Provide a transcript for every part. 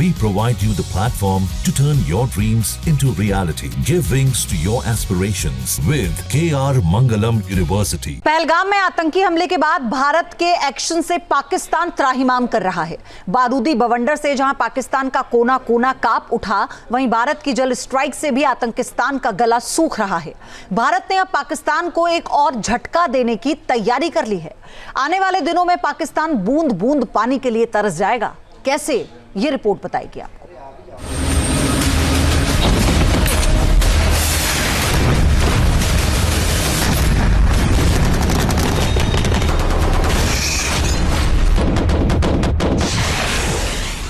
We provide you the platform to turn your dreams into reality. Give wings to your aspirations with KR Mangalam University. Pahalgam में आतंकी हमले के बाद भारत के action से पाकिस्तान त्राहिमाम कर रहा है। बारूदी बवंडर से जहां पाकिस्तान का कोना कोना कांप उठा, वहीं भारत की जल स्ट्राइक से भी आतंकिस्तान का गला सूख रहा है। भारत ने अब पाकिस्तान को एक और झटका देने की तैयारी कर ली है। आने वाले दिनों में पाकिस्तान बूंद बूंद पानी के लिए तरस जाएगा। कैसे, ये रिपोर्ट बताएगी आपको।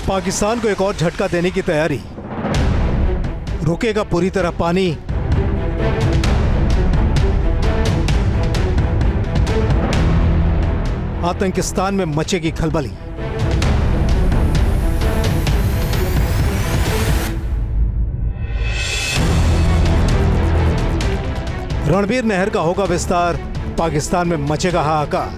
पाकिस्तान को एक और झटका देने की तैयारी। रुकेगा पूरी तरह पानी। आतंकिस्तान में मचेगी खलबली। रणबीर नहर का होगा विस्तार, पाकिस्तान में मचेगा हाहाकार।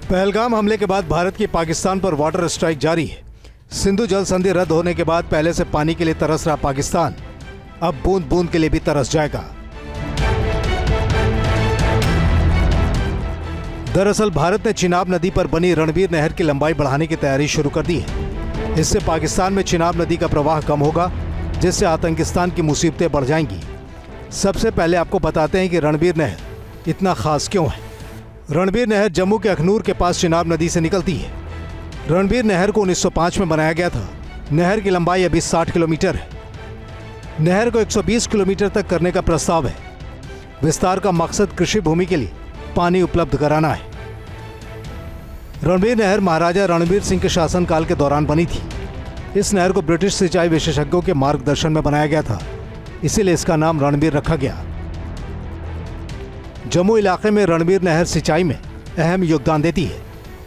पहलगाम हमले के बाद भारत की पाकिस्तान पर वाटर स्ट्राइक जारी है। सिंधु जल संधि रद्द होने के बाद पहले से पानी के लिए तरस रहा पाकिस्तान अब बूंद बूंद के लिए भी तरस जाएगा। दरअसल भारत ने चिनाब नदी पर बनी रणबीर नहर की लंबाई बढ़ाने की तैयारी शुरू कर दी है। इससे पाकिस्तान में चिनाब नदी का प्रवाह कम होगा, जिससे आतंकिस्तान की मुसीबतें बढ़ जाएंगी। सबसे पहले आपको बताते हैं कि रणबीर नहर इतना खास क्यों है। रणबीर नहर जम्मू के अखनूर के पास चिनाब नदी से निकलती है। रणबीर नहर को 1905 में बनाया गया था। नहर की लंबाई अभी 60 किलोमीटर है। नहर को 120 किलोमीटर तक करने का प्रस्ताव है। विस्तार का मकसद कृषि भूमि के लिए पानी उपलब्ध कराना है। रणबीर नहर महाराजा रणबीर सिंह के शासनकाल के दौरान बनी थी। इस नहर को ब्रिटिश सिंचाई विशेषज्ञों के मार्गदर्शन में बनाया गया था, इसीलिए इसका नाम रणबीर रखा गया। जम्मू इलाके में रणबीर नहर सिंचाई में अहम योगदान देती है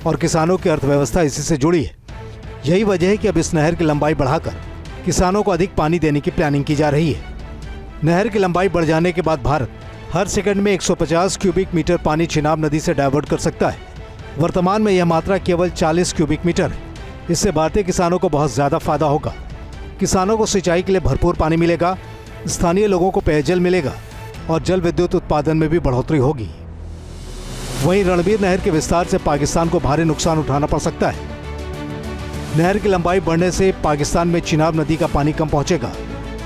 और किसानों की अर्थव्यवस्था इसी से जुड़ी है। यही वजह है कि अब इस नहर की लंबाई बढ़ाकर किसानों को अधिक पानी देने की प्लानिंग की जा रही है। नहर की लंबाई बढ़ जाने के बाद भारत हर सेकंड में 150 क्यूबिक मीटर पानी चिनाब नदी से डाइवर्ट कर सकता है। वर्तमान में यह मात्रा केवल 40 क्यूबिक मीटर है। इससे भारतीय किसानों को बहुत ज़्यादा फायदा होगा। किसानों को सिंचाई के लिए भरपूर पानी मिलेगा, स्थानीय लोगों को पेयजल मिलेगा और जल विद्युत उत्पादन में भी बढ़ोतरी होगी। वहीं रणबीर नहर के विस्तार से पाकिस्तान को भारी नुकसान उठाना पड़ सकता है। नहर की लंबाई बढ़ने से पाकिस्तान में चिनाब नदी का पानी कम पहुंचेगा।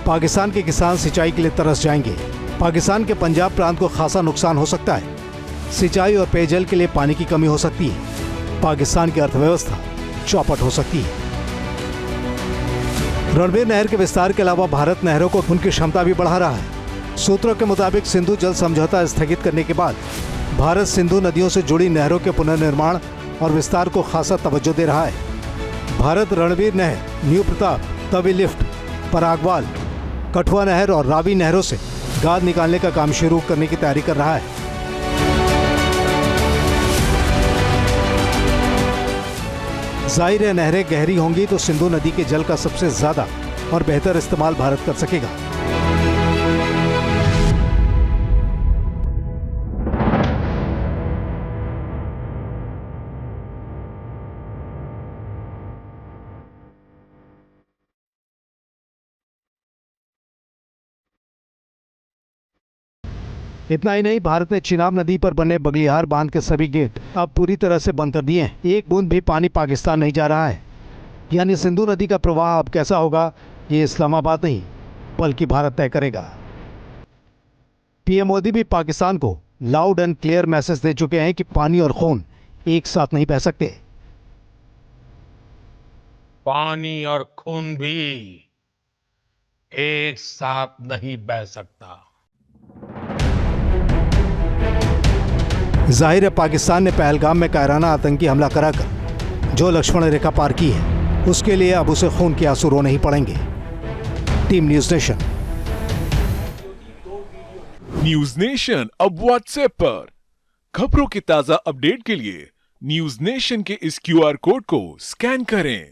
पाकिस्तान के किसान सिंचाई के लिए तरस जाएंगे। पाकिस्तान के पंजाब प्रांत को खासा नुकसान हो सकता है। सिंचाई और पेयजल के लिए पानी की कमी हो सकती है। पाकिस्तान की अर्थव्यवस्था चौपट हो सकती है। रणबीर नहर के विस्तार के अलावा भारत नहरों को उनकी क्षमता भी बढ़ा रहा है। सूत्रों के मुताबिक सिंधु जल समझौता स्थगित करने के बाद भारत सिंधु नदियों से जुड़ी नहरों के पुनर्निर्माण और विस्तार को खासा तवज्जो दे रहा है। भारत रणबीर नहर, न्यू प्रताप, तवी लिफ्ट, परागवाल, कठुआ नहर और रावी नहरों से गाद निकालने का काम शुरू करने की तैयारी कर रहा है। जाहिर है, नहरें गहरी होंगी तो सिंधु नदी के जल का सबसे ज्यादा और बेहतर इस्तेमाल भारत कर सकेगा। इतना ही नहीं, भारत ने चिनाब नदी पर बने बगलिहार बांध के सभी गेट अब पूरी तरह से बंद कर दिए हैं। एक बूंद भी पानी पाकिस्तान नहीं जा रहा है। यानी सिंधु नदी का प्रवाह अब कैसा होगा, ये इस्लामाबाद नहीं बल्कि भारत तय करेगा। पीएम मोदी भी पाकिस्तान को लाउड एंड क्लियर मैसेज दे चुके हैं कि पानी और खून एक साथ नहीं बह सकते। पानी और खून भी एक साथ नहीं बह सकता। जाहिर है, पाकिस्तान ने पहलगाम में कायराना आतंकी हमला कराकर जो लक्ष्मण रेखा पार की है, उसके लिए अब उसे खून के आंसू रोने ही पड़ेंगे। Team news nation. News nation अब व्हाट्सएप पर खबरों की ताजा अपडेट के लिए न्यूज़ नेशन के इस QR कोड को स्कैन करें।